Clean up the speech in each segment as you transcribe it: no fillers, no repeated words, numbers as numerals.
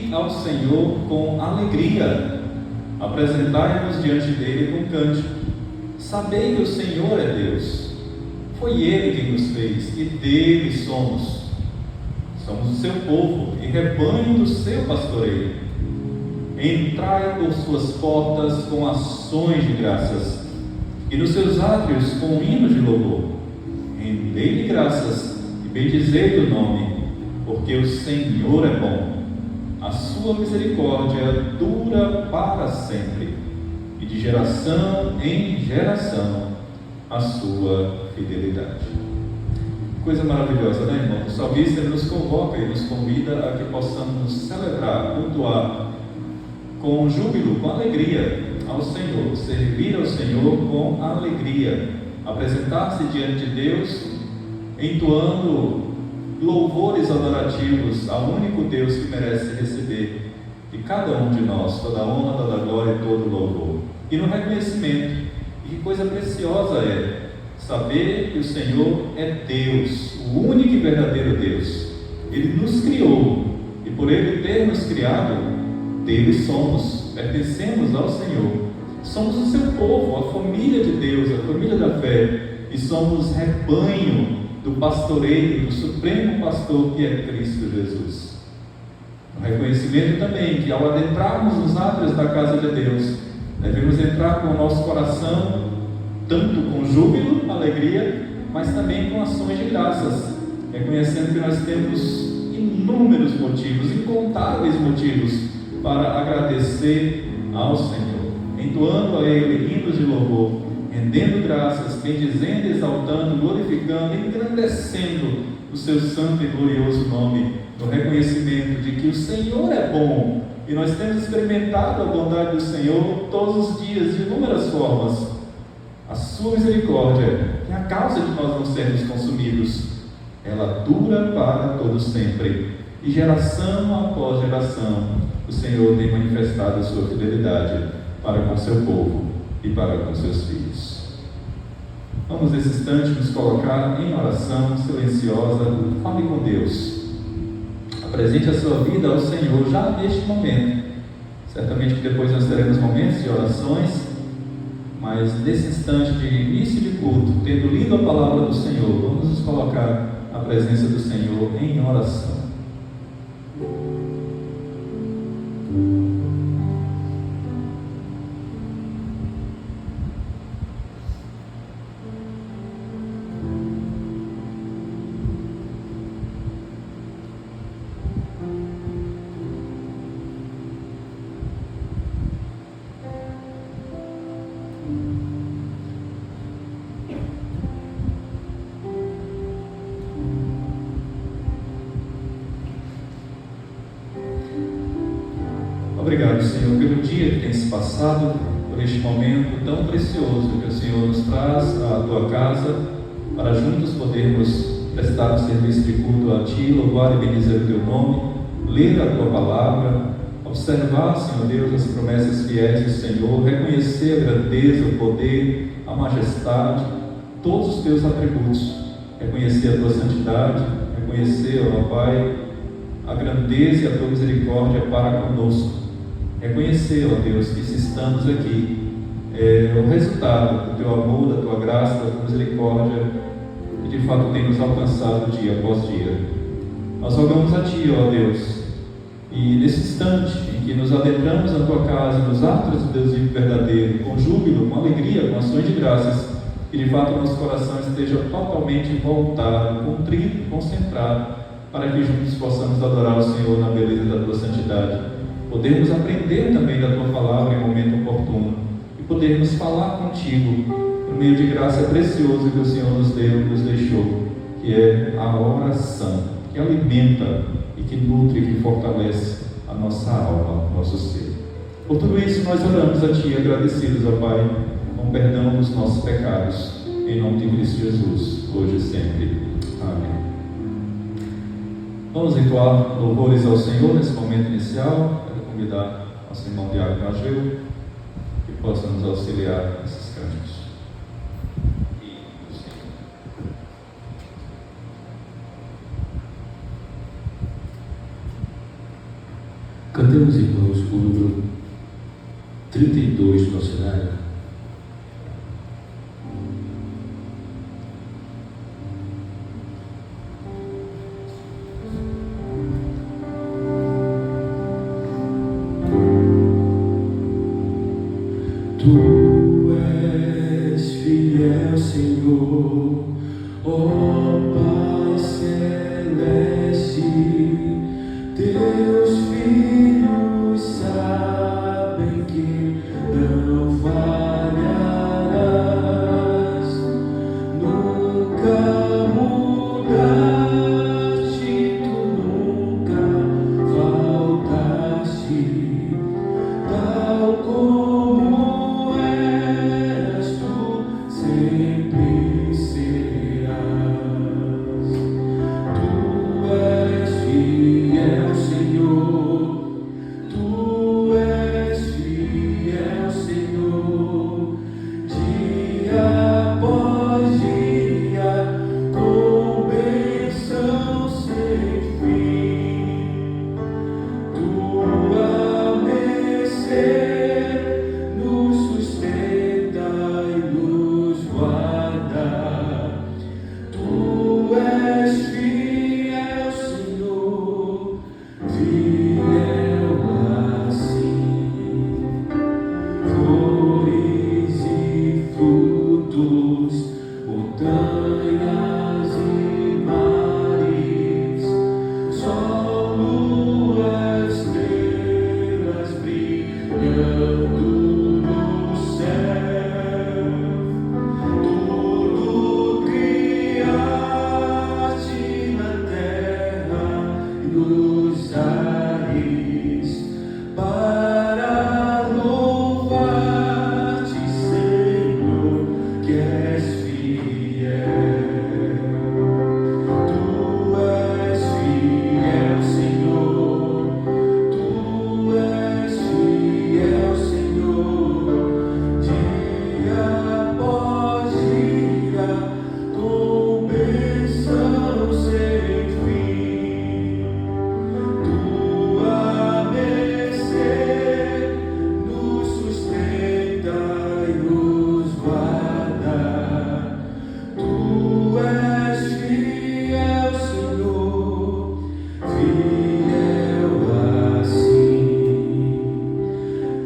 Vinde ao Senhor com alegria, apresentai-vos diante dele com cântico. Sabei que o Senhor é Deus, foi Ele quem nos fez e dele somos. Somos o seu povo e rebanho do seu pastoreio. Entrai por suas portas com ações de graças e nos seus átrios com hinos de louvor. Rendei-lhe graças e bendizei o nome, porque o Senhor é bom. A sua misericórdia dura para sempre, e de geração em geração a sua fidelidade. Coisa maravilhosa, né, irmão? O salmista nos convoca e nos convida a que possamos celebrar, cultuar com júbilo, com alegria ao Senhor, servir ao Senhor com alegria, apresentar-se diante de Deus entoando louvores adorativos ao único Deus que merece receber de cada um de nós toda a honra, toda a glória e todo o louvor. E no reconhecimento, e que coisa preciosa é saber que o Senhor é Deus, o único e verdadeiro Deus. Ele nos criou, e por Ele ter nos criado, dele somos, pertencemos ao Senhor. Somos o seu povo, a família de Deus, a família da fé, e somos rebanho do pastoreio, do supremo pastor que é Cristo Jesus. O reconhecimento também que ao adentrarmos nos átrios da casa de Deus, devemos entrar com o nosso coração, tanto com júbilo, alegria, mas também com ações de graças, reconhecendo que nós temos inúmeros motivos, incontáveis motivos para agradecer ao Senhor, entoando a Ele hinos de louvor, rendendo graças, bendizendo, exaltando, glorificando, engrandecendo o seu santo e glorioso nome, no reconhecimento de que o Senhor é bom, e nós temos experimentado a bondade do Senhor todos os dias, de inúmeras formas. A sua misericórdia, que é a causa de nós não sermos consumidos, ela dura para todo sempre, e geração após geração, o Senhor tem manifestado a sua fidelidade para com o seu povo e para com seus filhos. Vamos nesse instante nos colocar em oração silenciosa. Fale com Deus, apresente a sua vida ao Senhor já neste momento. Certamente que depois nós teremos momentos de orações, mas nesse instante de início de culto, tendo lido a palavra do Senhor, vamos nos colocar na presença do Senhor em oração. Obrigado, Senhor, pelo dia que tem se passado, por este momento tão precioso que o Senhor nos traz à tua casa, para juntos podermos prestar um serviço de culto a Ti, louvar e bendizer o Teu nome, ler a Tua palavra, observar, Senhor Deus, as promessas fiéis do Senhor, reconhecer a grandeza, o poder, a majestade, todos os Teus atributos, reconhecer a Tua santidade, reconhecer, ó Pai, a grandeza e a Tua misericórdia para conosco. Reconhecer, ó Deus, que se estamos aqui é o resultado do Teu amor, da Tua graça, da Tua misericórdia, que de fato tem nos alcançado dia após dia. Nós rogamos a Ti, ó Deus, e nesse instante em que nos adentramos na Tua casa, nos atos do Deus vivo verdadeiro, com júbilo, com alegria, com ações de graças, que de fato o nosso coração esteja totalmente voltado, contrito, concentrado, para que juntos possamos adorar o Senhor na beleza da Tua santidade. Podemos aprender também da Tua palavra em momento oportuno e podermos falar contigo por meio de graça preciosa que o Senhor nos deu, nos deixou, que é a oração, que alimenta e que nutre e que fortalece a nossa alma, o nosso ser. Por tudo isso nós oramos a Ti, agradecidos, ó Pai, com perdão dos nossos pecados, em nome de Cristo Jesus, hoje e sempre. Amém. Vamos entoar louvores ao Senhor nesse momento inicial. Convidar nosso irmão Diácono Ageu que possa nos auxiliar nesses cânticos. Cantemos, irmãos, o número 32 no cenário. Tu és fiel, Senhor, ó Pai celeste, teus filhos sabem que não falharás, nunca mudaste, tu nunca faltaste, tal como és, tu sempre serás. Tu és fiel, Senhor, tu és fiel, Senhor, dia após dia, com bênção sem fim. Tua mercê nos sustenta e nos guarda. Tu és fiel, Senhor, fiel assim. Flores e frutos, montanhas e mares, sol, lua, estrelas brilhando no céu. Tudo criaste na terra e nos ares, para louvar-te, Senhor, que és fiel. Tu és fiel, Senhor, tu és fiel, Senhor, dia após dia, com bênção sem fim. Tua mercê nos sustenta e nos guarda. Tu és fiel, Senhor, fiel assim.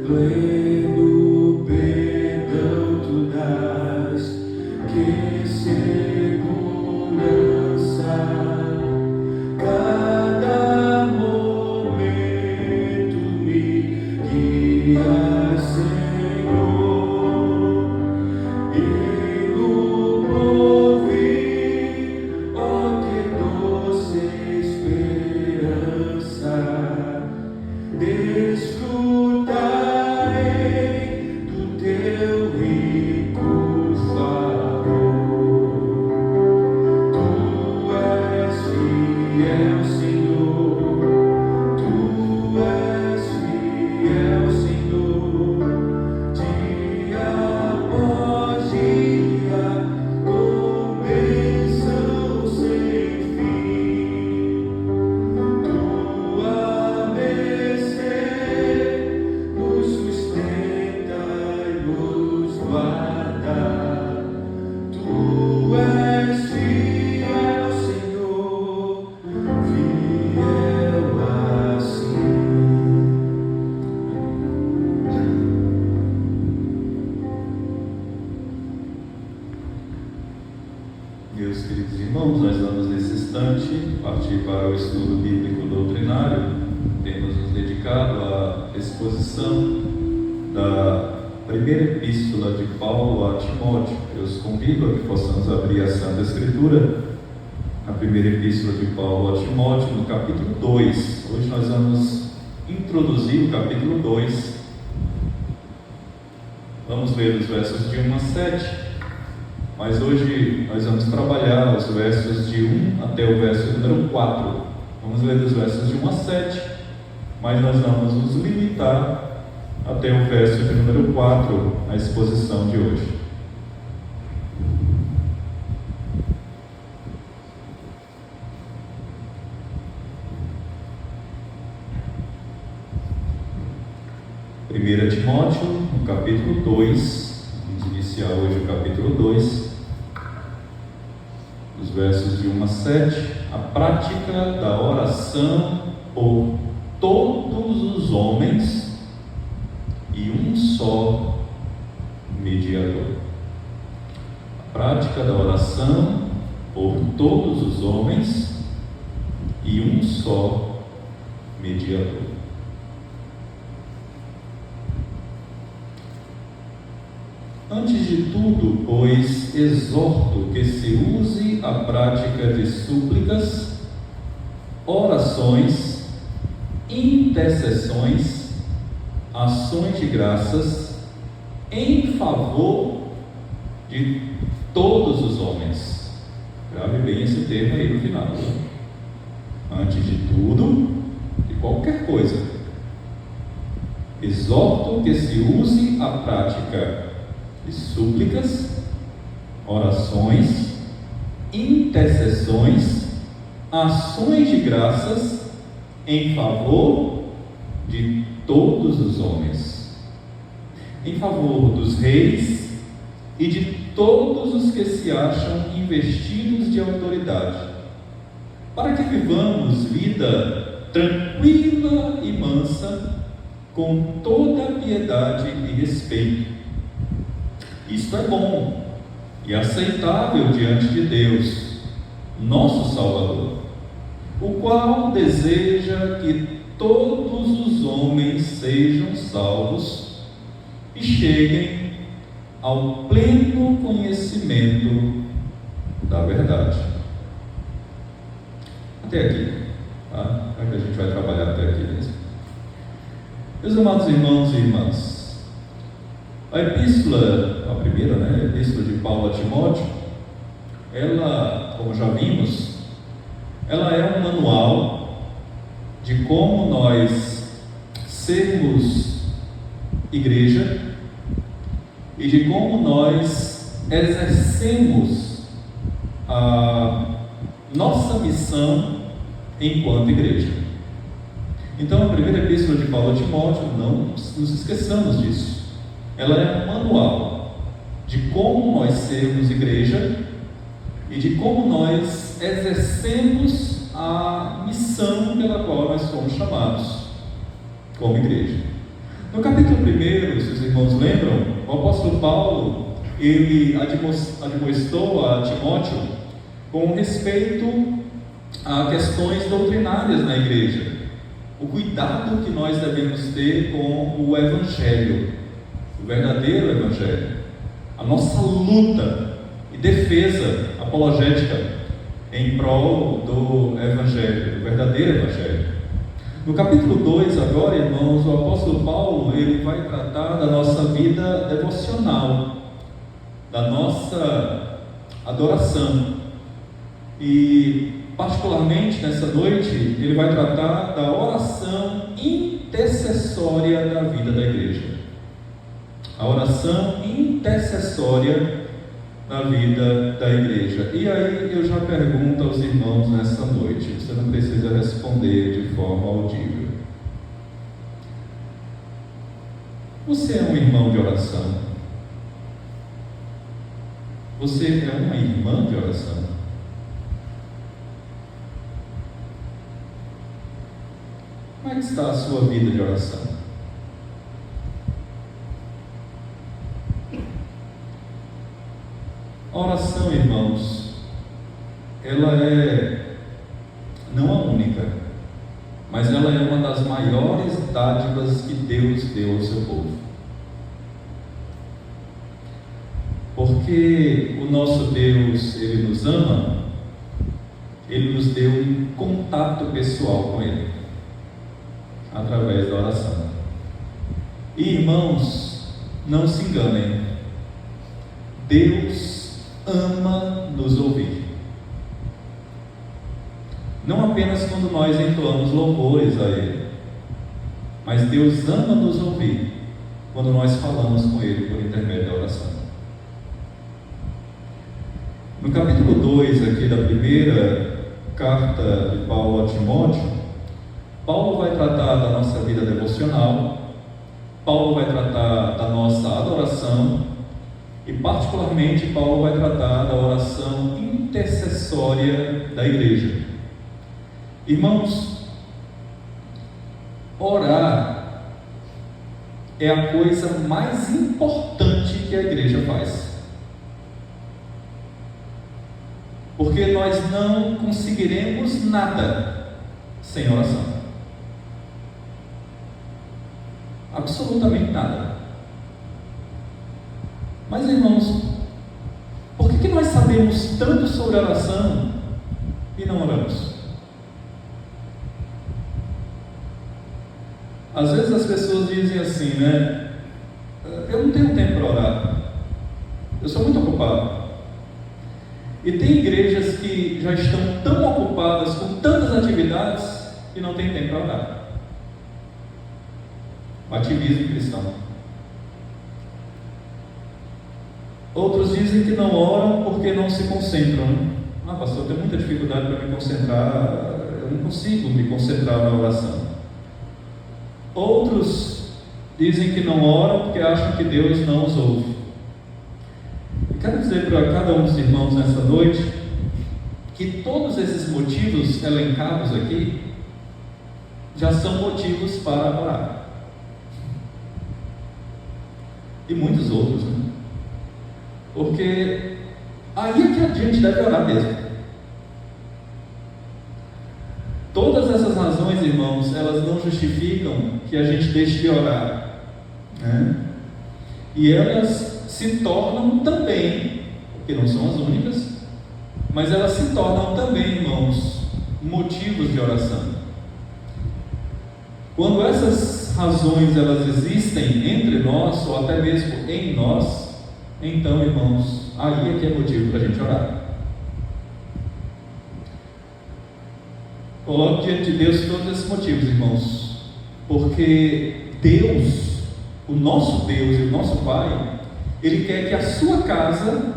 Pleno perdão tu dás, que segurança. Cada momento me guias, Senhor, e no porvir, ó que doce esperança, desfrutarei do teu rico favor. Tu és fiel, Senhor, tu és fiel, Senhor, dia após dia, com bênção sem fim. Tua mercê nos sustenta e nos guarda. Tu és fiel, Senhor, fiel assim. Meus queridos irmãos, nós vamos nesse instante partir para o estudo bíblico doutrinário. Temos nos dedicado à exposição da primeira epístola de Paulo a Timóteo. Eu os convido a que possamos abrir a Santa Escritura, a primeira epístola de Paulo a Timóteo, no capítulo 2. Hoje nós vamos introduzir o capítulo 2. Vamos ler os versos de 1 a 7. Mas hoje nós vamos trabalhar os versos de 1 até o verso número 4. Vamos ler dos versos de 1 a 7, mas nós vamos nos limitar até o verso de número 4, a exposição de hoje. 1 Timóteo, no capítulo 2, vamos iniciar hoje o capítulo 2, os versos de 1 a 7, a prática da oração por todos os homens e um só mediador. A prática da oração por todos os homens e um só mediador. Antes de tudo, pois, exorto que se use a prática de súplicas, orações, intercessões, ações de graças em favor de todos os homens. Grave bem esse termo aí no final. Antes de tudo, de qualquer coisa, exorto que se use a prática de súplicas, orações, intercessões, ações de graças em favor de todos os homens, em favor dos reis e de todos os que se acham investidos de autoridade, para que vivamos vida tranquila e mansa, com toda a piedade e respeito. Isto é bom e aceitável diante de Deus, nosso Salvador, o qual deseja que todos os homens sejam salvos e cheguem ao pleno conhecimento da verdade. Até aqui, tá? É que a gente vai trabalhar até aqui mesmo. Meus amados irmãos e irmãs, a epístola, a primeira, a epístola de Paulo a Timóteo, ela, como já vimos, ela é um manual de como nós sermos igreja e de como nós exercemos a nossa missão enquanto igreja. Então, a primeira epístola de Paulo a Timóteo, não nos esqueçamos disso. Ela é um manual de como nós sermos igreja e de como nós exercemos a missão pela qual nós fomos chamados como igreja. No capítulo 1, se os irmãos lembram, o apóstolo Paulo, ele admoestou a Timóteo com respeito a questões doutrinárias na igreja, o cuidado que nós devemos ter com o Evangelho, o verdadeiro Evangelho, a nossa luta e defesa apologética em prol do Evangelho, do verdadeiro Evangelho. No capítulo 2 agora, irmãos, o apóstolo Paulo, ele vai tratar da nossa vida devocional, da nossa adoração, e particularmente nessa noite, ele vai tratar da oração intercessória da vida da igreja. A oração intercessória na vida da igreja. E aí eu já pergunto aos irmãos nessa noite, você não precisa responder de forma audível. Você é um irmão de oração? Você é uma irmã de oração? Como é que está a sua vida de oração? A oração, irmãos, ela é não a única, mas ela é uma das maiores dádivas que Deus deu ao seu povo. Porque o nosso Deus, Ele nos ama, Ele nos deu um contato pessoal com Ele, através da oração. E, irmãos, não se enganem, Deus ama nos ouvir. Não apenas quando nós entoamos louvores a Ele, mas Deus ama nos ouvir quando nós falamos com Ele por intermédio da oração. No capítulo 2 aqui da primeira carta de Paulo a Timóteo, Paulo vai tratar da nossa vida devocional Paulo vai tratar da nossa adoração e, particularmente, Paulo vai tratar da oração intercessória da igreja. Irmãos, orar é a coisa mais importante que a igreja faz. Porque nós não conseguiremos nada sem oração. Absolutamente nada. Mas, irmãos, por que nós sabemos tanto sobre oração e não oramos? Às vezes as pessoas dizem assim, né? Eu não tenho tempo para orar. Eu sou muito ocupado. E tem igrejas que já estão tão ocupadas com tantas atividades que não tem tempo para orar. O ativismo cristão. Outros dizem que não oram porque não se concentram. Pastor, eu tenho muita dificuldade para me concentrar, eu não consigo me concentrar na oração. Outros dizem que não oram porque acham que Deus não os ouve. Eu quero dizer para cada um dos irmãos nessa noite que todos esses motivos elencados aqui já são motivos para orar. E muitos outros, né? Porque aí é que a gente deve orar mesmo. Todas essas razões, irmãos, elas não justificam que a gente deixe de orar, né? E elas se tornam também, porque não são as únicas, mas elas se tornam também, irmãos, motivos de oração. Quando essas razões elas existem entre nós, ou até mesmo em nós, então, irmãos, aí é que é motivo para a gente orar. Coloque diante de Deus todos esses motivos, irmãos, porque Deus, o nosso Deus e o nosso Pai, Ele quer que a sua casa,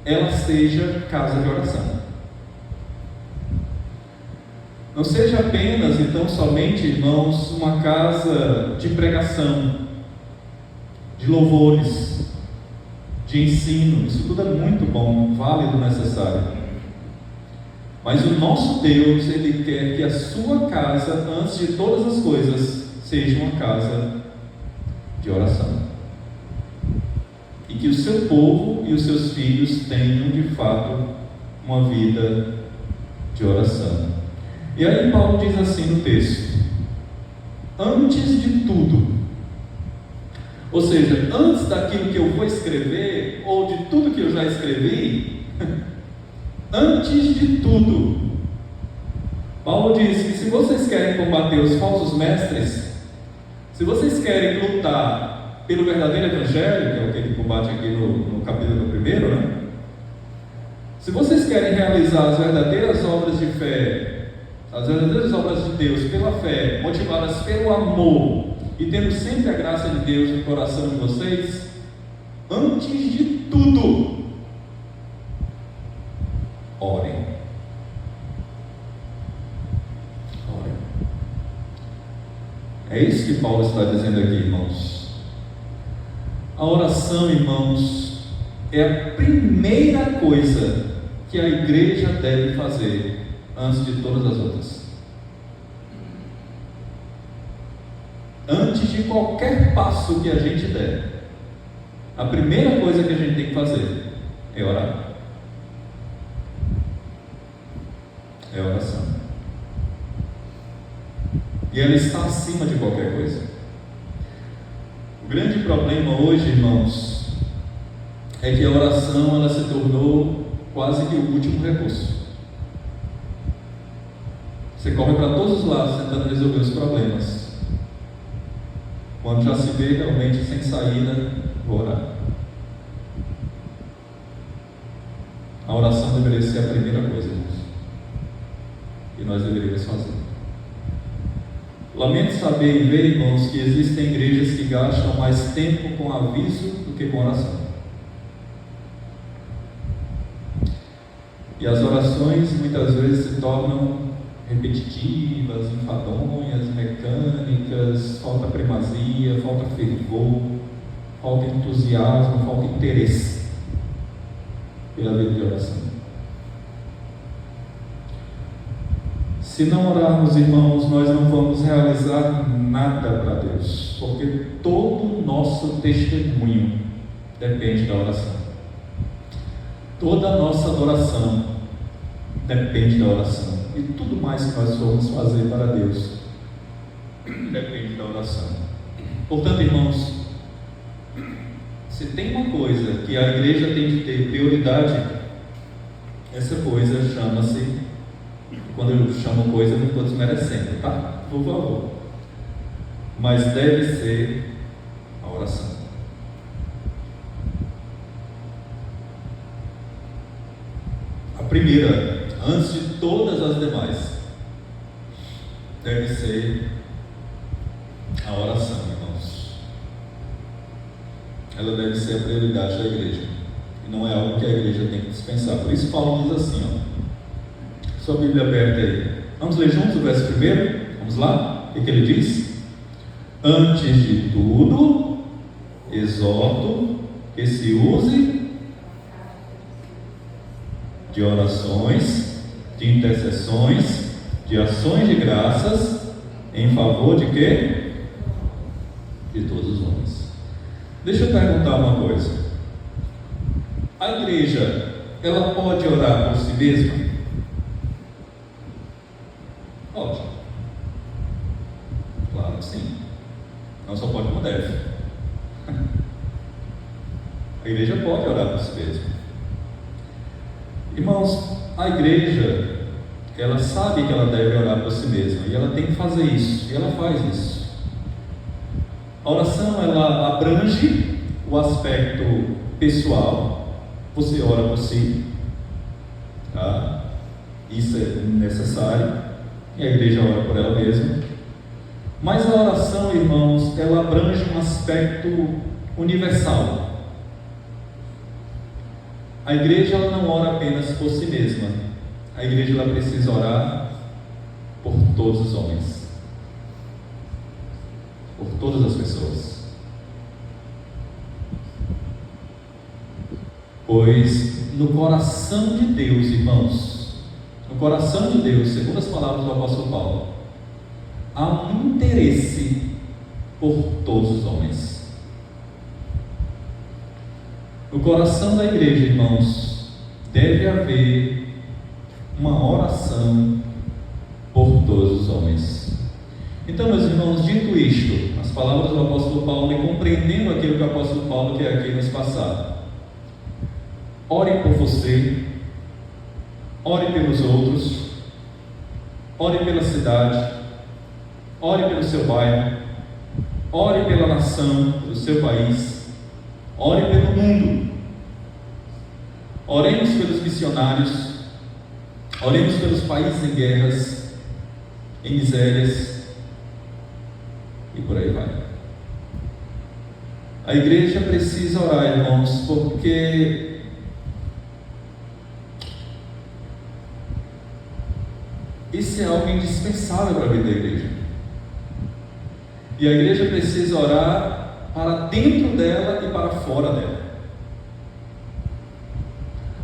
ela seja casa de oração. Não seja apenas, então, somente, irmãos, uma casa de pregação, de louvores, de ensino. Isso tudo é muito bom, válido, necessário. Mas o nosso Deus, Ele quer que a sua casa, antes de todas as coisas, seja uma casa de oração. E que o seu povo e os seus filhos tenham, de fato, uma vida de oração. E aí Paulo diz assim no texto: antes de tudo, ou seja, antes daquilo que eu vou escrever, ou de tudo que eu já escrevi, antes de tudo, Paulo diz que se vocês querem combater os falsos mestres, se vocês querem lutar pelo verdadeiro evangelho, que é o que ele combate aqui no capítulo 1, né? Se vocês querem realizar as verdadeiras obras de fé, as verdadeiras obras de Deus pela fé, motivadas pelo amor e tendo sempre a graça de Deus no coração de vocês, antes de tudo, orem. Orem. É isso que Paulo está dizendo aqui, irmãos. A oração, irmãos, é a primeira coisa que a igreja deve fazer antes de todas as outras. Antes de qualquer passo que a gente der, a primeira coisa que a gente tem que fazer é orar. É oração. E ela está acima de qualquer coisa. O grande problema hoje, irmãos, é que a oração ela se tornou quase que o último recurso. Você corre para todos os lados tentando resolver os problemas. Quando já se vê realmente sem saída, vou orar. A oração deveria ser a primeira coisa, irmãos, e nós deveríamos fazer. Lamento saber e ver, irmãos, que existem igrejas que gastam mais tempo com aviso do que com oração. E as orações muitas vezes se tornam repetitivas, enfadonhas, mecânicas, falta primazia, falta fervor, falta entusiasmo, falta interesse pela vida de oração. Se não orarmos, irmãos, nós não vamos realizar nada para Deus, porque todo o nosso testemunho depende da oração. Toda a nossa adoração depende da oração. E tudo mais que nós formos fazer para Deus depende da oração. Portanto, irmãos, se tem uma coisa que a igreja tem de ter prioridade, essa coisa chama-se, quando eu chamo coisa, não estou desmerecendo, tá? Por favor. Mas deve ser a oração. A primeira, antes de todas as demais, deve ser a oração, irmãos. Ela deve ser a prioridade da igreja. E não é algo que a igreja tem que dispensar. Por isso Paulo diz assim, ó. Sua Bíblia aberta aí. Vamos ler juntos o verso primeiro? Vamos lá? O que ele diz? Antes de tudo, exorto que se use de orações, de intercessões, de ações de graças, em favor de quê? De todos os homens. Deixa eu perguntar uma coisa. A igreja, ela pode orar por si mesma? Pode. Claro que sim. Não só pode como deve. A igreja pode orar por si mesma. Irmãos, a igreja, ela sabe que ela deve orar por si mesma, e ela tem que fazer isso, e ela faz isso. A oração, ela abrange o aspecto pessoal. Você ora por si, tá? Isso é necessário, e a igreja ora por ela mesma. Mas a oração, irmãos, ela abrange um aspecto universal. A igreja, ela não ora apenas por si mesma. A igreja, ela precisa orar por todos os homens, por todas as pessoas. Pois no coração de Deus, irmãos, no coração de Deus, segundo as palavras do apóstolo Paulo, há um interesse por todos os homens. No coração da igreja, irmãos, deve haver uma oração por todos os homens. Então, meus irmãos, dito isto, as palavras do apóstolo Paulo, e compreendendo aquilo que o apóstolo Paulo quer aqui nos passar, ore por você, ore pelos outros, ore pela cidade, ore pelo seu bairro, ore pela nação, pelo seu país, ore pelo mundo. Oremos pelos missionários, oremos pelos países em guerras, em misérias, e por aí vai. A igreja precisa orar, irmãos, porque isso é algo indispensável para a vida da igreja. E a igreja precisa orar para dentro dela e para fora dela.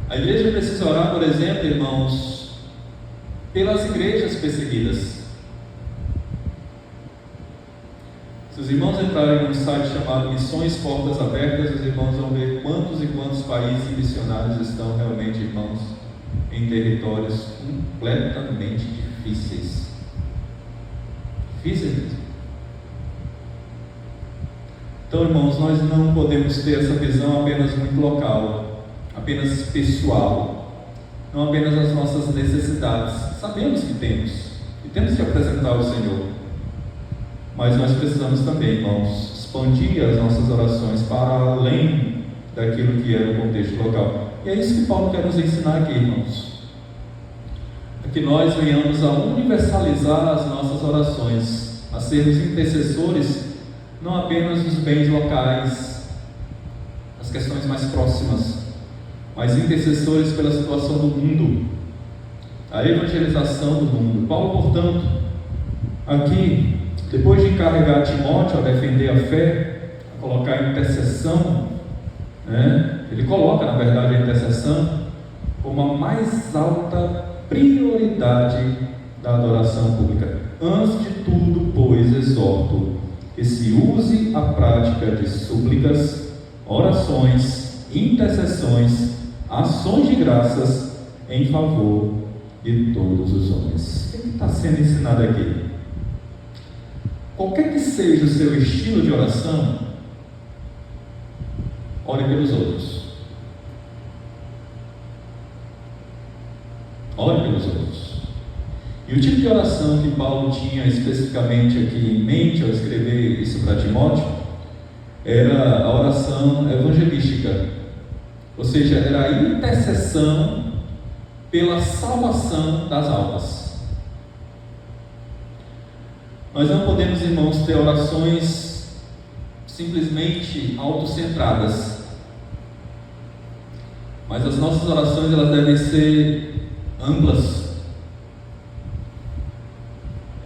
A igreja precisa orar, por exemplo, irmãos, pelas igrejas perseguidas. Se os irmãos entrarem num site chamado Missões Portas Abertas, os irmãos vão ver quantos e quantos países e missionários estão realmente, irmãos, em territórios completamente difíceis. Difíceis mesmo. Então, irmãos, nós não podemos ter essa visão apenas muito local, apenas pessoal, não apenas as nossas necessidades. Sabemos que temos, e temos que apresentar ao Senhor, mas nós precisamos também, irmãos, expandir as nossas orações para além daquilo que é o contexto local. E é isso que Paulo quer nos ensinar aqui, irmãos. É que nós venhamos a universalizar as nossas orações, a sermos intercessores, não apenas dos bens locais, as questões mais próximas, mas intercessores pela situação do mundo, a evangelização do mundo. Paulo, portanto, aqui, depois de encarregar Timóteo a defender a fé, a colocar a intercessão, ele coloca, na verdade, a intercessão como a mais alta prioridade da adoração pública. Antes de tudo, pois, exorto que se use a prática de súplicas, orações, intercessões, ações de graças em favor de todos os homens. O que está sendo ensinado aqui? Qualquer que seja o seu estilo de oração, ore pelos outros. Ore pelos outros. E o tipo de oração que Paulo tinha especificamente aqui em mente ao escrever isso para Timóteo era a oração evangelística, ou seja, era a intercessão pela salvação das almas. Nós não podemos, irmãos, ter orações simplesmente autocentradas, mas as nossas orações elas devem ser amplas.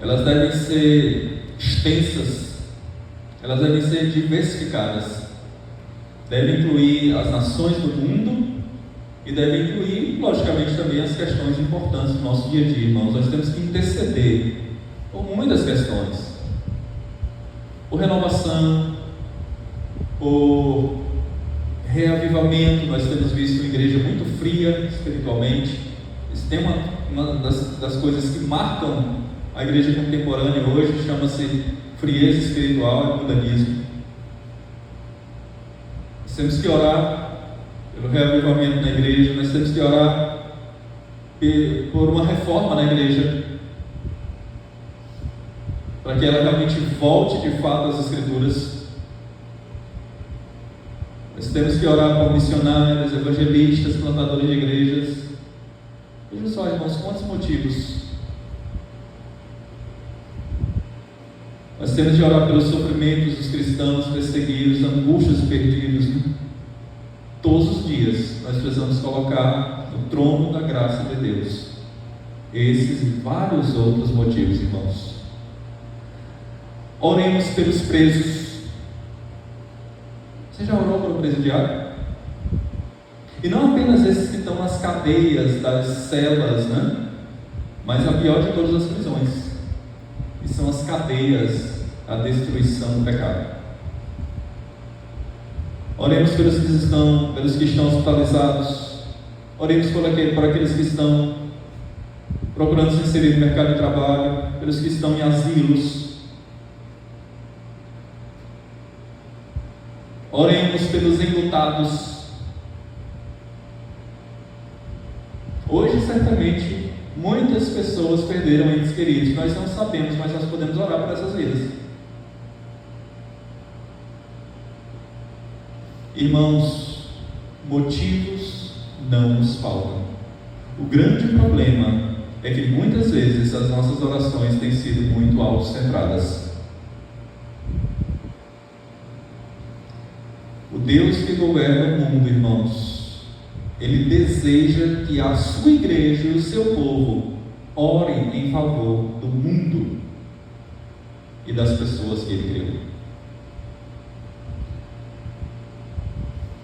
Elas devem ser extensas, elas devem ser diversificadas, devem incluir as nações do mundo e devem incluir, logicamente, também as questões importantes do nosso dia a dia, irmãos. Nós temos que interceder por muitas questões, por renovação, por reavivamento. Nós temos visto uma igreja muito fria espiritualmente. Esse tema, uma das coisas que marcam a igreja contemporânea hoje, chama-se frieza espiritual e mundanismo. Nós temos que orar pelo reavivamento na igreja, nós temos que orar por uma reforma na igreja, para que ela realmente volte de fato às Escrituras. Nós temos que orar por missionários, evangelistas, plantadores de igrejas. Veja só, irmãos, quantos motivos. Nós temos de orar pelos sofrimentos dos cristãos perseguidos, angústias perdidos. Todos os dias nós precisamos colocar no trono da graça de Deus esses e vários outros motivos, irmãos. Oremos pelos presos. Você já orou pelo presidiário? E não apenas esses que estão nas cadeias das celas, mas a pior de todas as prisões, que são as cadeias da destruição do pecado. Oremos pelos que estão hospitalizados. Oremos por aqueles que estão procurando se inserir no mercado de trabalho, pelos que estão em asilos. Oremos pelos enlutados. Hoje, certamente, muitas pessoas perderam entes queridos. Nós não sabemos, mas nós podemos orar por essas vidas. Irmãos, motivos não nos faltam. O grande problema é que muitas vezes as nossas orações têm sido muito autocentradas. O Deus que governa o mundo, irmãos, Ele deseja que a sua igreja e o seu povo orem em favor do mundo e das pessoas que Ele criou.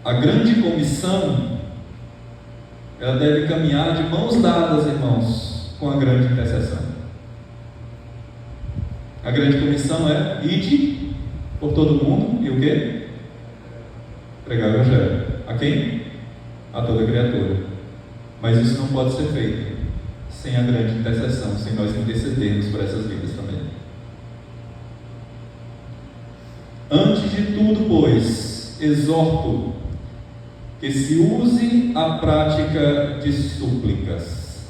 A grande comissão, ela deve caminhar de mãos dadas, irmãos, com a grande intercessão. A grande comissão é: ide por todo mundo e o quê? Pregar o evangelho. A quem? A toda criatura. Mas isso não pode ser feito sem a grande intercessão, sem nós intercedermos por essas vidas também. Antes de tudo, pois, exorto que se use a prática de súplicas.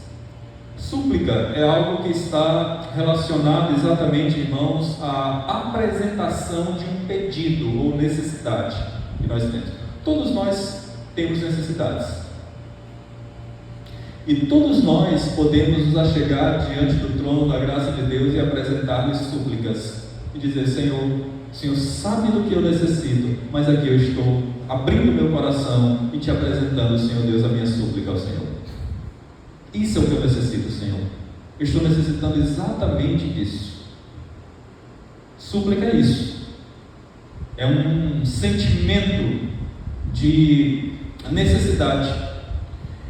Súplica é algo que está relacionado exatamente, irmãos, à apresentação de um pedido ou necessidade que nós temos. Todos nós temos necessidades. E todos nós podemos nos achegar diante do trono da graça de Deus e apresentar-lhes súplicas e dizer: Senhor, o Senhor sabe do que eu necessito, mas aqui eu estou abrindo meu coração e te apresentando, Senhor Deus, a minha súplica ao Senhor. Isso é o que eu necessito, Senhor. Eu estou necessitando exatamente disso. Súplica é isso. É um sentimento de necessidade.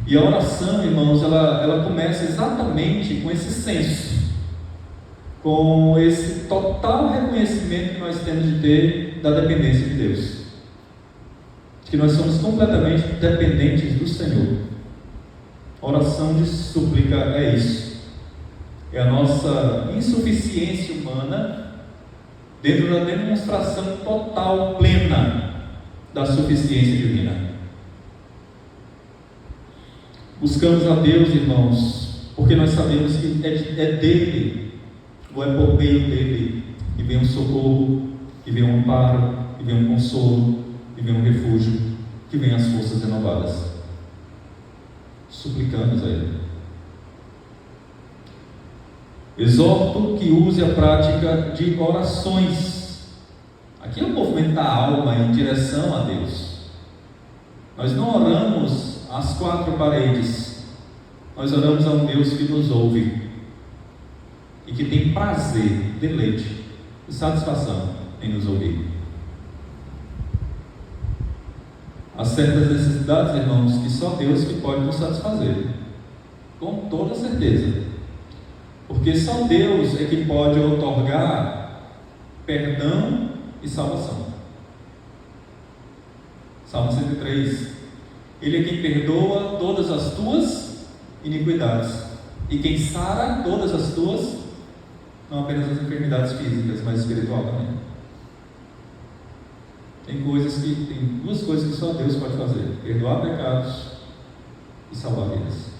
E a oração, irmãos, ela começa exatamente com esse senso, com esse total reconhecimento que nós temos de ter da dependência de Deus, que nós somos completamente dependentes do Senhor. Oração de súplica é isso, é a nossa insuficiência humana dentro da demonstração total, plena da suficiência divina. Buscamos a Deus, irmãos, porque nós sabemos que é dele, ou é por meio dele, que vem um socorro, que vem um amparo, que vem um consolo, que vem um refúgio, que vem as forças renovadas. Suplicamos a Ele. Exorto que use a prática de orações. Aqui é o movimento da alma em direção a Deus. Nós não oramos às quatro paredes, nós oramos a um Deus que nos ouve e que tem prazer, deleite e satisfação em nos ouvir. Há certas necessidades, irmãos, que só Deus que pode nos satisfazer, com toda certeza, porque só Deus é que pode outorgar perdão e salvação. Salmo 103: Ele é quem perdoa todas as tuas iniquidades e quem sara todas as tuas, não apenas as enfermidades físicas, mas espiritual também. Tem duas coisas que só Deus pode fazer: perdoar pecados e salvar vidas.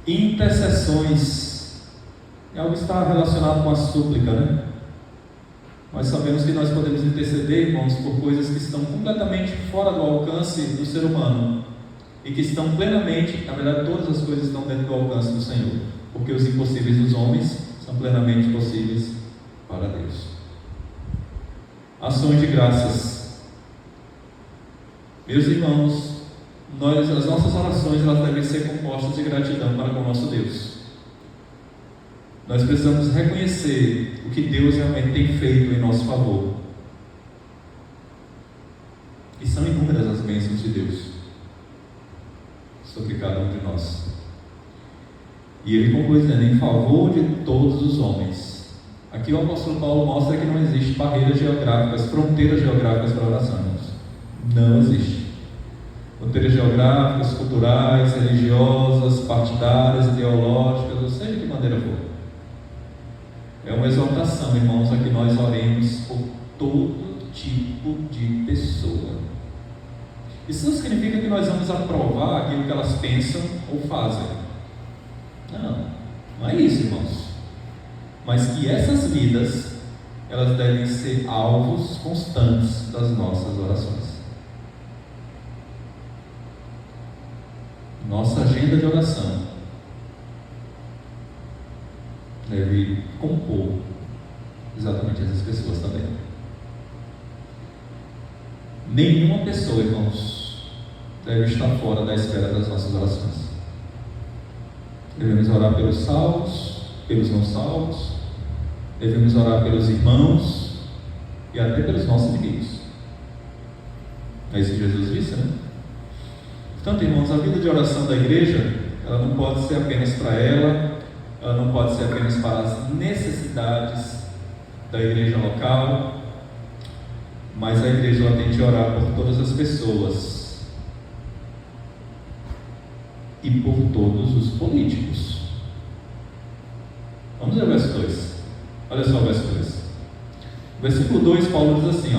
Intercessões é algo que está relacionado com a súplica, né? Nós sabemos que nós podemos interceder, irmãos, por coisas que estão completamente fora do alcance do ser humano e que estão plenamente, na verdade todas as coisas estão dentro do alcance do Senhor, porque os impossíveis dos homens são plenamente possíveis para Deus. Ações de graças. Meus irmãos, as nossas orações elas devem ser compostas de gratidão para com o nosso Deus. Nós precisamos reconhecer o que Deus realmente tem feito em nosso favor. E são inúmeras as bênçãos de Deus sobre cada um de nós. E ele conclui dizendo: em favor de todos os homens. Aqui o apóstolo Paulo mostra que não existe barreiras geográficas, fronteiras geográficas para a oração. Não existe. Fronteiras geográficas, culturais, religiosas, partidárias, ideológicas, ou seja, de que maneira for. É uma exortação, irmãos, a que nós oremos por todo tipo de pessoa. Isso não significa que nós vamos aprovar aquilo que elas pensam ou fazem. Não é isso, irmãos. Mas que essas vidas, elas devem ser alvos constantes das nossas orações. Nossa agenda de oração deve compor exatamente essas pessoas também. Nenhuma pessoa, irmãos, deve estar fora da esfera das nossas orações. Devemos orar pelos salvos, pelos não salvos, devemos orar pelos irmãos e até pelos nossos inimigos. É isso que Jesus disse, né? Portanto, irmãos, a vida de oração da igreja, ela não pode ser apenas para ela não pode ser apenas para as necessidades da igreja local, mas a igreja ela tem de orar por todas as pessoas e por todos os políticos. Vamos ver o verso 2. Olha só o verso 2. No versículo 2, Paulo diz assim,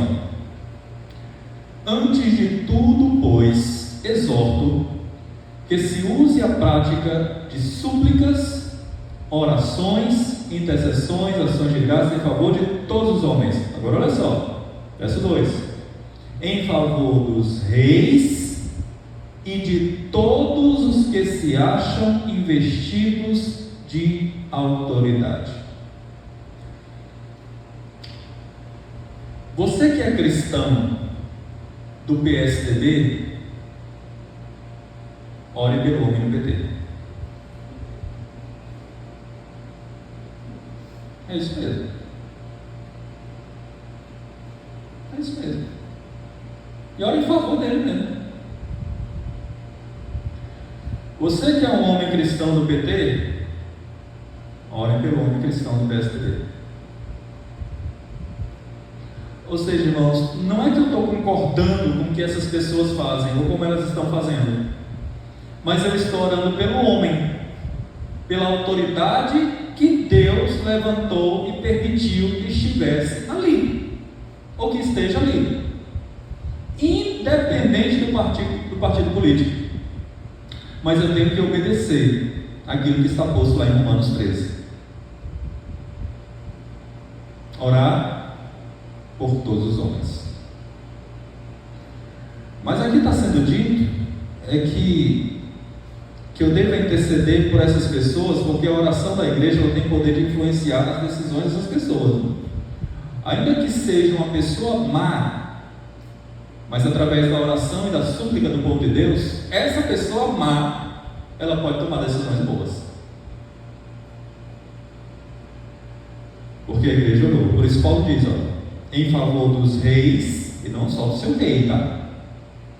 antes de tudo, pois, exorto que se use a prática de súplicas, orações, intercessões, ações de graça em favor de todos os homens. Agora olha só, verso 2: em favor dos reis e de todos os que se acham investidos de autoridade. Você que é cristão do PSDB, ore pelo homem no PT. É isso mesmo. É isso mesmo. E ore em favor dele mesmo. Você que é um homem cristão do PT, ore pelo homem cristão do PSDB. Ou seja, irmãos, não é que eu estou concordando com o que essas pessoas fazem ou como elas estão fazendo, mas eu estou orando pelo homem, pela autoridade que Deus levantou e permitiu que estivesse ali, ou que esteja ali, independente do partido político. Mas eu tenho que obedecer aquilo que está posto lá em Romanos 13. Orar por todos os homens. Mas aqui está sendo dito que eu devo interceder por essas pessoas, porque a oração da igreja ela tem poder de influenciar nas decisões dessas pessoas. Ainda que seja uma pessoa má, mas através da oração e da súplica do povo de Deus, essa pessoa má, ela pode tomar decisões boas. Porque a igreja orou. Por isso Paulo diz, em favor dos reis, e não só do seu rei, tá?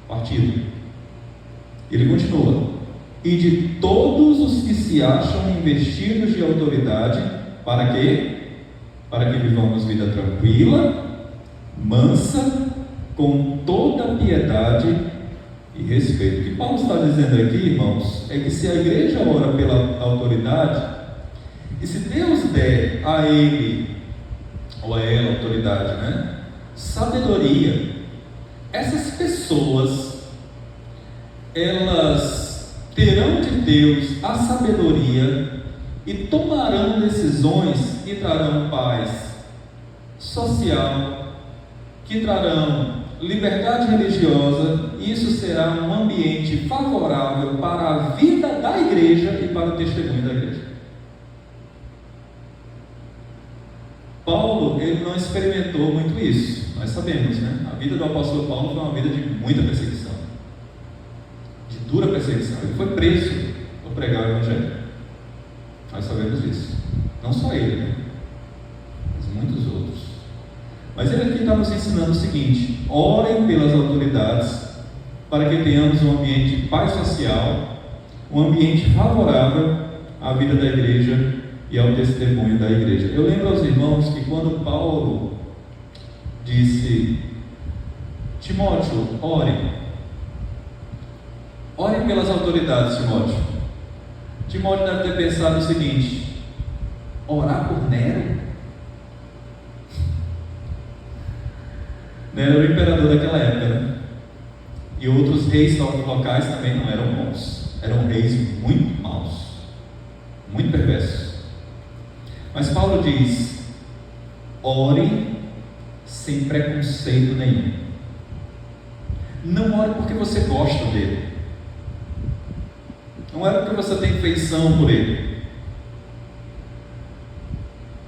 Partido. Ele continua, e de todos os que se acham investidos de autoridade, para quê? Para que vivamos vida tranquila, mansa, com toda piedade e respeito. O que Paulo está dizendo aqui, irmãos, é que se a igreja ora pela autoridade, e se Deus der a ele, ou a ela, autoridade, né? Sabedoria, essas pessoas, elas terão de Deus a sabedoria e tomarão decisões que trarão paz social, que trarão liberdade religiosa, e isso será um ambiente favorável para a vida da igreja e para o testemunho da igreja. Paulo, ele não experimentou muito isso, nós sabemos, né? A vida do apóstolo Paulo foi uma vida de muita perseguição, de dura perseguição. Ele foi preso por pregar o evangelho, nós sabemos isso. Não só ele, né? Mas muitos outros. Mas ele aqui está nos ensinando o seguinte: orem pelas autoridades, para que tenhamos um ambiente de paz social, um ambiente favorável à vida da igreja e ao testemunho da igreja. Eu lembro aos irmãos que quando Paulo disse: Timóteo, ore pelas autoridades, Timóteo deve ter pensado o seguinte: orar por Nero? Nero era o imperador daquela época, né? E outros reis locais também não eram bons, eram reis muito maus, muito perversos. Mas Paulo diz: ore sem preconceito nenhum. Não ore porque você gosta dele, não é porque você tem feição por ele.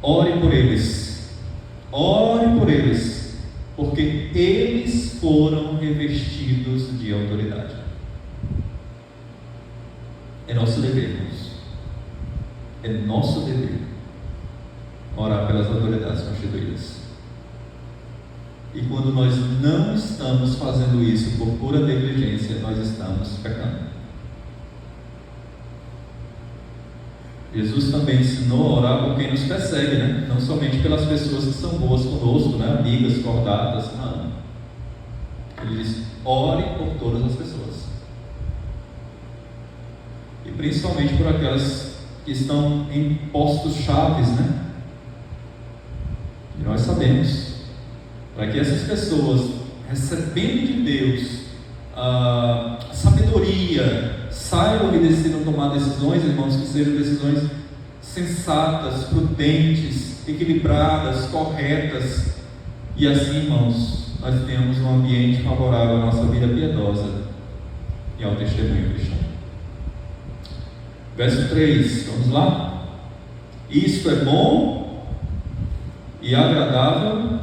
Ore por eles, porque eles foram revestidos de autoridade. É nosso dever, irmãos. É nosso dever orar pelas autoridades constituídas. E quando nós não estamos fazendo isso por pura negligência, nós estamos pecando. Jesus também ensinou a orar por quem nos persegue, né? Não somente pelas pessoas que são boas conosco, né? Amigas, cordadas, não. Ele diz: ore por todas as pessoas, e principalmente por aquelas que estão em postos chaves, né? E nós sabemos, para que essas pessoas, recebendo de Deus a sabedoria, saibam e decidam tomar decisões, irmãos, que sejam decisões sensatas, prudentes, equilibradas, corretas, e assim, irmãos, nós temos um ambiente favorável à nossa vida piedosa e ao testemunho cristão. Verso 3, vamos lá? Isto é bom e agradável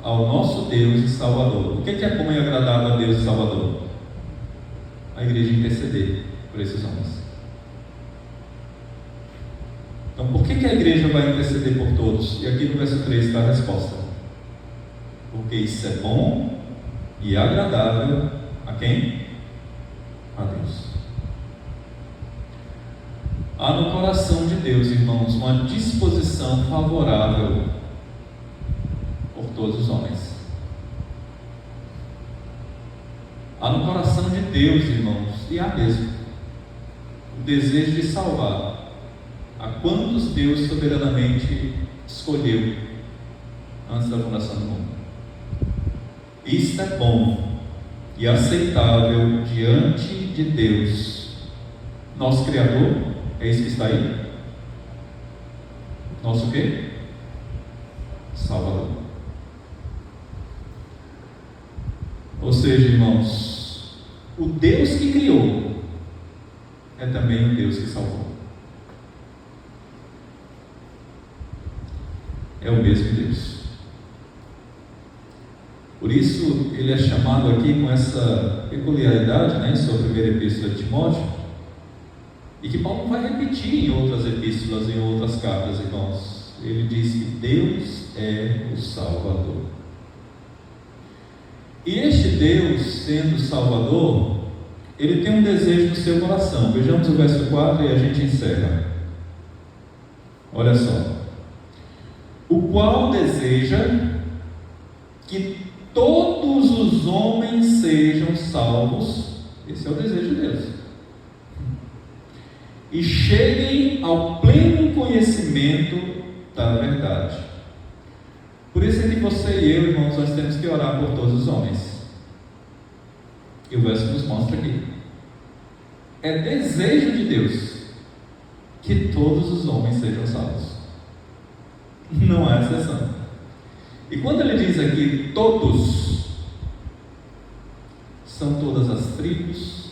ao nosso Deus e Salvador. O que é bom e agradável a Deus e Salvador? A igreja interceder. por esses homens. Então, por que a igreja vai interceder por todos? E aqui no verso 3 está a resposta. Porque isso é bom e agradável a quem? A Deus. Há no coração de Deus, irmãos, uma disposição favorável por todos os homens. Há no coração de Deus, irmãos, e há mesmo, o desejo de salvar a quantos Deus soberanamente escolheu antes da fundação do mundo. Isto é bom e aceitável diante de Deus, nosso Criador. É isso que está aí? Nosso o quê? Salvador. Ou seja, irmãos, o Deus que criou é também o Deus que salvou. É o mesmo Deus. Por isso, ele é chamado aqui com essa peculiaridade, né, sobre a primeira epístola de Timóteo, e que Paulo vai repetir em outras epístolas, em outras cartas, irmãos. Ele diz que Deus é o Salvador. E este Deus, sendo Salvador, ele tem um desejo no seu coração. Vejamos o verso 4 e a gente encerra. Olha só. O qual deseja que todos os homens sejam salvos. Esse é o desejo de Deus. E cheguem ao pleno conhecimento da verdade. Por isso é que você e eu, irmãos, nós temos que orar por todos os homens. E o verso nos mostra aqui. É desejo de Deus que todos os homens sejam salvos. Não há exceção. E quando ele diz aqui todos, são todas as tribos,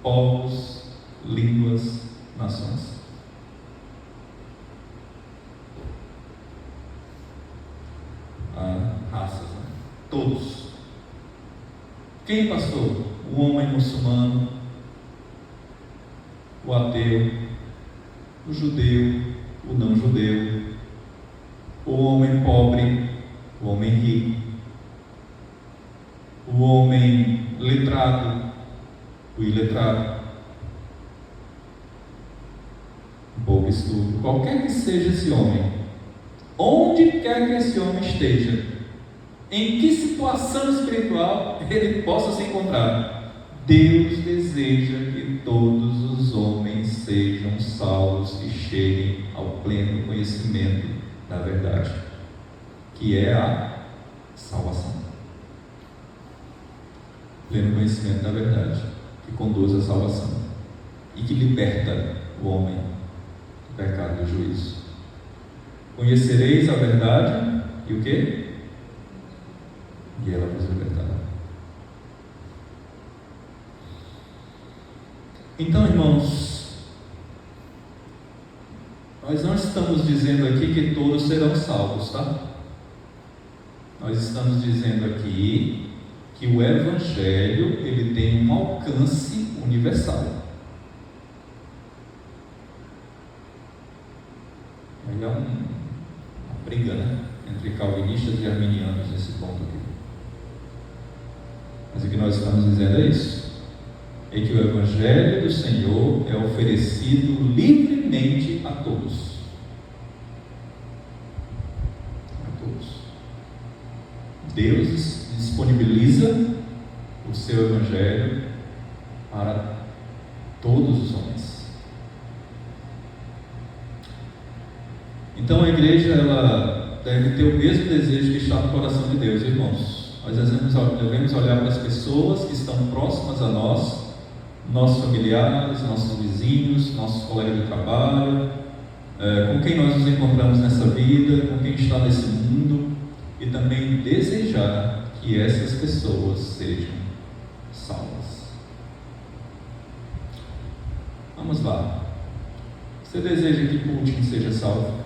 povos, línguas, nações. Raças, né? Todos. Quem, pastor? O homem muçulmano, o ateu, o judeu, o não judeu, o homem pobre, o homem rico, o homem letrado, o iletrado, o pouco estudo, qualquer que seja esse homem, onde quer que esse homem esteja, em que situação espiritual ele possa se encontrar, Deus deseja que todos os homens sejam salvos e cheguem ao pleno conhecimento da verdade, que é a salvação. Pleno conhecimento da verdade, que conduz à salvação e que liberta o homem do pecado e do juízo. Conhecereis a verdade e o quê? E ela vos libertará. Então, irmãos, nós não estamos dizendo aqui que todos serão salvos, tá? Nós estamos dizendo aqui que o Evangelho, ele tem um alcance universal. Aí é uma briga, né, entre calvinistas e arminianos nesse ponto aqui. Mas o que nós estamos dizendo é isso. É que o Evangelho do Senhor é oferecido livremente a todos. A todos. Deus disponibiliza o seu Evangelho para todos os homens. Então a igreja, ela deve ter o mesmo desejo que está no coração de Deus, irmãos. Nós devemos olhar para as pessoas que estão próximas a nós, nossos familiares, nossos vizinhos, nossos colegas de trabalho, com quem nós nos encontramos nessa vida, com quem está nesse mundo, e também desejar que essas pessoas sejam salvas. Vamos lá. Você deseja que Putin seja salvo?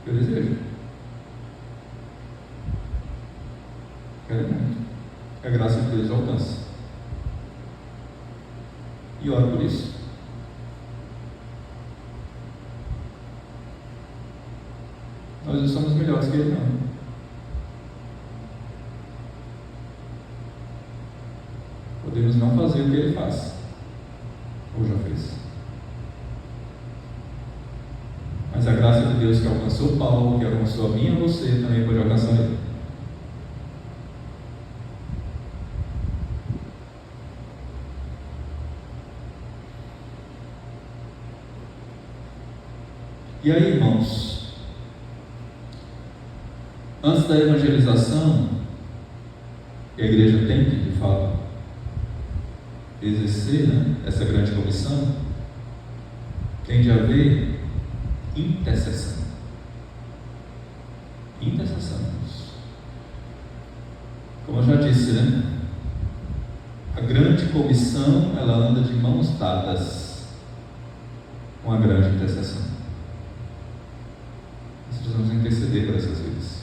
Eu desejo. Quero muito. graça de Deus alcança. E oro por isso. Nós não somos melhores que Ele, não. Podemos não fazer o que Ele faz, ou já fez. Mas a graça de Deus que alcançou Paulo, que alcançou a mim e a você, também pode alcançar Ele. E aí, irmãos, antes da evangelização, que a igreja tem que, de fato, exercer, essa grande comissão, tem de haver intercessão. Intercessão. Como eu já disse, a grande comissão, ela anda de mãos dadas com a grande intercessão. Nós precisamos interceder por essas vidas.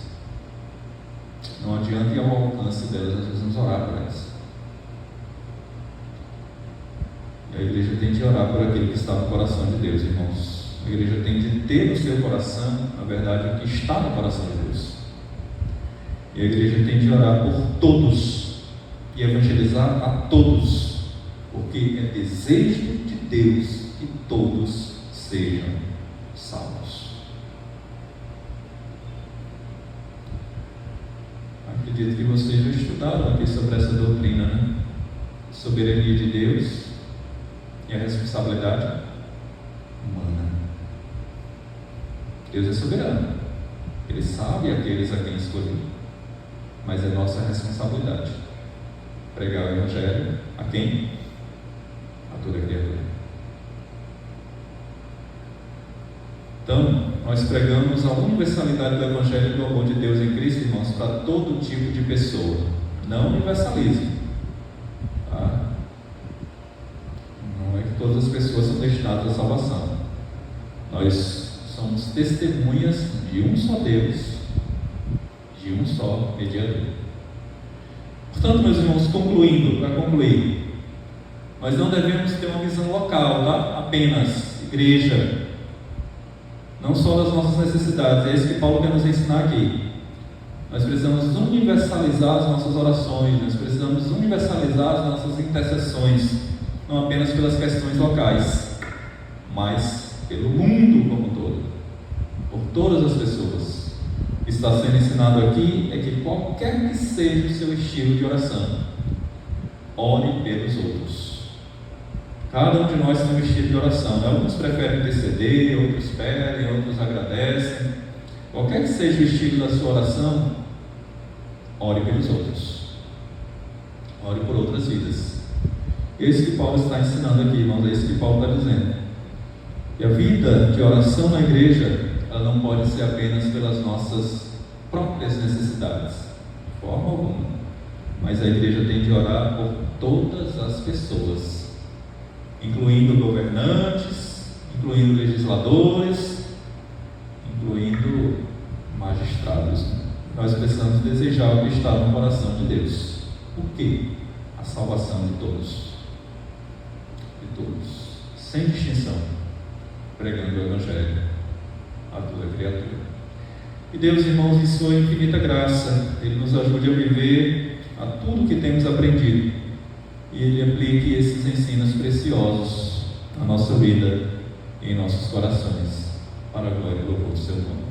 Não adianta ir ao alcance delas, nós precisamos orar por elas. E a igreja tem de orar por aquilo que está no coração de Deus, irmãos. A igreja tem de ter no seu coração, na verdade, o que está no coração de Deus. E a igreja tem de orar por todos e evangelizar a todos, porque é desejo de Deus que todos sejam salvos. Acredito que vocês já estudaram aqui sobre essa doutrina, Soberania de Deus e a responsabilidade humana. Deus é soberano, Ele sabe aqueles a quem escolheu, mas é nossa responsabilidade pregar o Evangelho a quem? A toda criatura. Então, nós pregamos a universalidade do Evangelho do amor de Deus em Cristo, irmãos, para todo tipo de pessoa. Não universalismo. Tá? Não é que todas as pessoas são destinadas à salvação. Nós somos testemunhas de um só Deus, de um só mediador. Portanto, meus irmãos, para concluir, nós não devemos ter uma visão local, tá? Apenas igreja, não só das nossas necessidades. É isso que Paulo quer nos ensinar aqui. Nós precisamos universalizar as nossas orações, nós precisamos universalizar as nossas intercessões, não apenas pelas questões locais, mas pelo mundo como um todo, por todas as pessoas. O que está sendo ensinado aqui é que qualquer que seja o seu estilo de oração, ore pelos outros. Cada um de nós tem um estilo de oração, né? Alguns preferem interceder, outros pedem, outros agradecem. Qualquer que seja o estilo da sua oração, ore pelos outros, ore por outras vidas. É isso que Paulo está ensinando aqui, irmãos, é isso que Paulo está dizendo. E a vida de oração na igreja, ela não pode ser apenas pelas nossas próprias necessidades, de forma alguma, mas a igreja tem de orar por todas as pessoas, incluindo governantes, incluindo legisladores, incluindo magistrados. Nós precisamos desejar o que está no coração de Deus. O quê? A salvação de todos. De todos. Sem distinção. Pregando o Evangelho a toda criatura. E Deus, irmãos, em sua infinita graça, Ele nos ajude a viver a tudo que temos aprendido. E Ele aplique esses ensinos preciosos na nossa vida e em nossos corações, para a glória e louvor do seu nome.